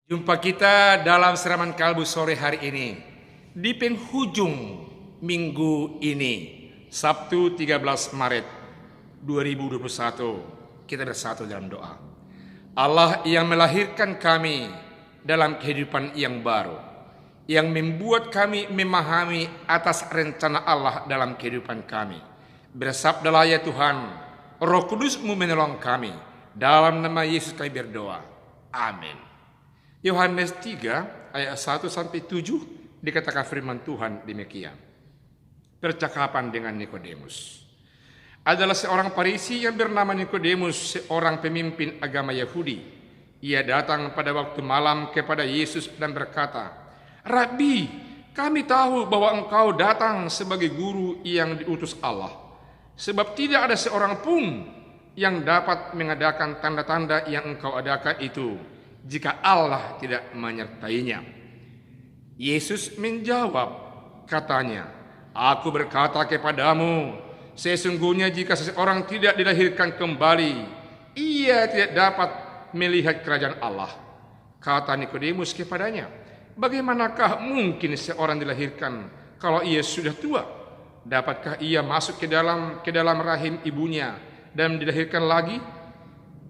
Jumpa kita dalam Siraman Kalbu sore hari ini di penghujung minggu ini, Sabtu 13 Maret 2021. Kita bersatu dalam doa. Allah yang melahirkan kami dalam kehidupan yang baru, yang membuat kami memahami atas rencana Allah dalam kehidupan kami. Bersabdalah ya Tuhan, Roh Kudus-Mu menolong kami. Dalam nama Yesus kami berdoa. Amin. Yohanes 3 ayat 1-7 dikatakan firman Tuhan demikian. Percakapan dengan Nikodemus. Adalah seorang Farisi yang bernama Nikodemus, seorang pemimpin agama Yahudi. Ia datang pada waktu malam kepada Yesus dan berkata, "Rabi, kami tahu bahwa engkau datang sebagai guru yang diutus Allah. Sebab tidak ada seorang pun yang dapat mengadakan tanda-tanda yang engkau adakan itu, jika Allah tidak menyertainya." Yesus menjawab, katanya, "Aku berkata kepadamu, sesungguhnya jika seseorang tidak dilahirkan kembali, ia tidak dapat melihat kerajaan Allah." Kata Nikodemus kepadanya, "Bagaimanakah mungkin seorang dilahirkan kalau ia sudah tua? Dapatkah ia masuk ke dalam rahim ibunya dan dilahirkan lagi?"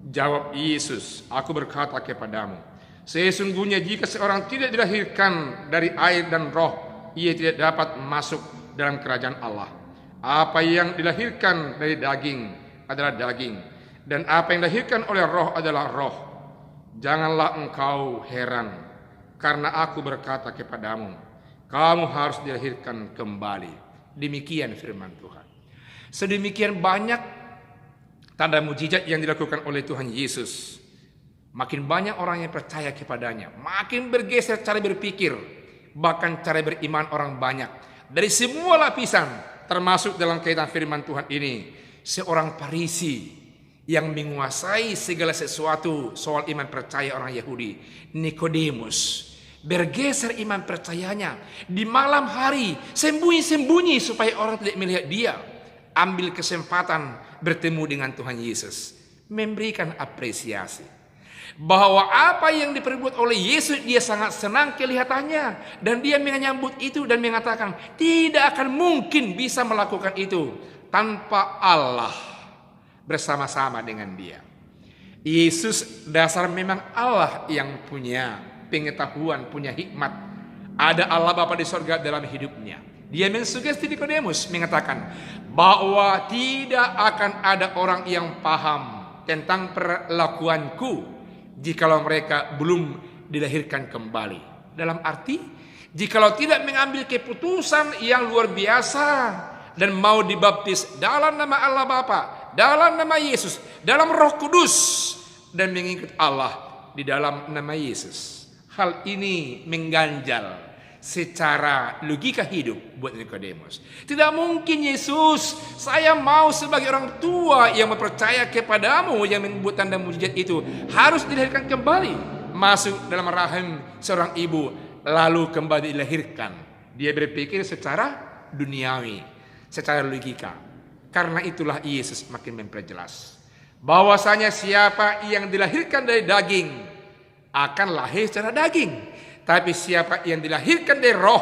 Jawab Yesus, "Aku berkata kepadamu, sesungguhnya jika seorang tidak dilahirkan dari air dan roh, ia tidak dapat masuk dalam kerajaan Allah. Apa yang dilahirkan dari daging adalah daging, dan apa yang dilahirkan oleh roh adalah roh. Janganlah engkau heran, karena aku berkata kepadamu, kamu harus dilahirkan kembali." Demikian firman Tuhan. Sedemikian banyak tanda mujizat yang dilakukan oleh Tuhan Yesus. Makin banyak orang yang percaya kepadanya, makin bergeser cara berpikir, bahkan cara beriman orang banyak. Dari semua lapisan, termasuk dalam kaitan firman Tuhan ini, seorang Farisi yang menguasai segala sesuatu soal iman percaya orang Yahudi, Nikodemus, bergeser iman percayanya di malam hari, sembunyi-sembunyi supaya orang tidak melihat dia. Ambil kesempatan bertemu dengan Tuhan Yesus, memberikan apresiasi bahwa apa yang diperbuat oleh Yesus dia sangat senang kelihatannya, dan dia menyambut itu dan mengatakan tidak akan mungkin bisa melakukan itu tanpa Allah bersama-sama dengan dia. Yesus dasar memang Allah yang punya pengetahuan, punya hikmat. Ada Allah Bapa di sorga dalam hidupnya. Dia mensugesti Nikodemus mengatakan bahwa tidak akan ada orang yang paham tentang perlakuanku jikalau mereka belum dilahirkan kembali. Dalam arti, jikalau tidak mengambil keputusan yang luar biasa dan mau dibaptis dalam nama Allah Bapa, dalam nama Yesus, dalam Roh Kudus, dan mengikut Allah di dalam nama Yesus. Hal ini mengganjal secara logika hidup buat Nikodemus. Tidak mungkin Yesus, saya mau sebagai orang tua yang mempercaya kepadamu yang membuat tanda mujizat itu harus dilahirkan kembali, masuk dalam rahim seorang ibu lalu kembali dilahirkan. Dia berpikir secara duniawi, secara logika. Karena itulah Yesus makin memperjelas bahwasanya siapa yang dilahirkan dari daging akan lahir secara daging. Tapi siapa yang dilahirkan dari roh,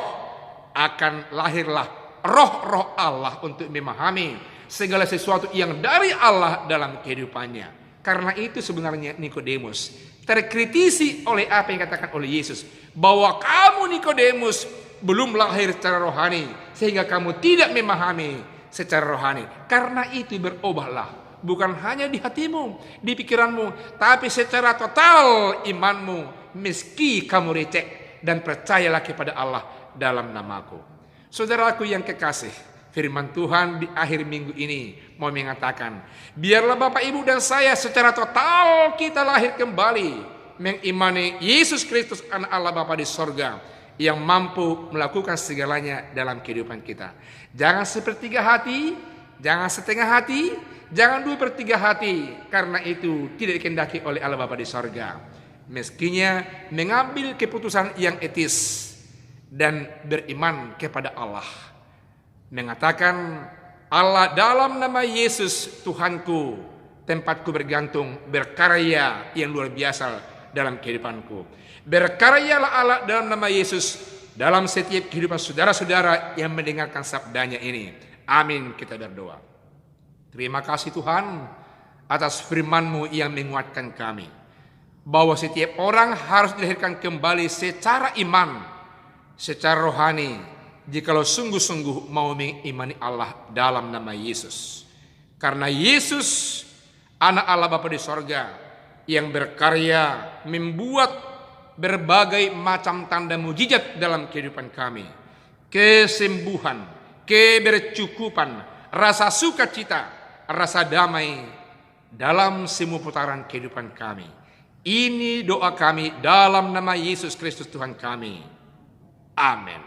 akan lahirlah roh-roh Allah untuk memahami segala sesuatu yang dari Allah dalam kehidupannya. Karena itu sebenarnya Nikodemus terkritisi oleh apa yang dikatakan oleh Yesus, bahwa kamu Nikodemus belum lahir secara rohani, sehingga kamu tidak memahami secara rohani. Karena itu berubahlah, bukan hanya di hatimu, di pikiranmu, tapi secara total imanmu. Meski kamu recek dan percayalah kepada Allah dalam namaku. Saudaraku yang kekasih, firman Tuhan di akhir minggu ini mau mengatakan, biarlah Bapak Ibu dan saya secara total kita lahir kembali, mengimani Yesus Kristus anak Allah Bapa di sorga, yang mampu melakukan segalanya dalam kehidupan kita. Jangan sepertiga hati, jangan setengah hati, jangan 2/3 hati, karena itu tidak dikehendaki oleh Allah Bapa di sorga. Meskinya mengambil keputusan yang etis dan beriman kepada Allah, mengatakan, Allah dalam nama Yesus Tuhanku, tempatku bergantung, berkarya yang luar biasa dalam kehidupanku. Berkaryalah Allah dalam nama Yesus dalam setiap kehidupan saudara-saudara yang mendengarkan sabdanya ini. Amin, kita berdoa. Terima kasih Tuhan atas firman-Mu yang menguatkan kami, bahwa setiap orang harus dilahirkan kembali secara iman, secara rohani, jikalau sungguh-sungguh mau mengimani Allah dalam nama Yesus. Karena Yesus, anak Allah Bapa di sorga, yang berkarya membuat berbagai macam tanda mujizat dalam kehidupan kami. Kesembuhan, kebercukupan, rasa sukacita, rasa damai dalam semua putaran kehidupan kami. Ini doa kami dalam nama Yesus Kristus Tuhan kami. Amin.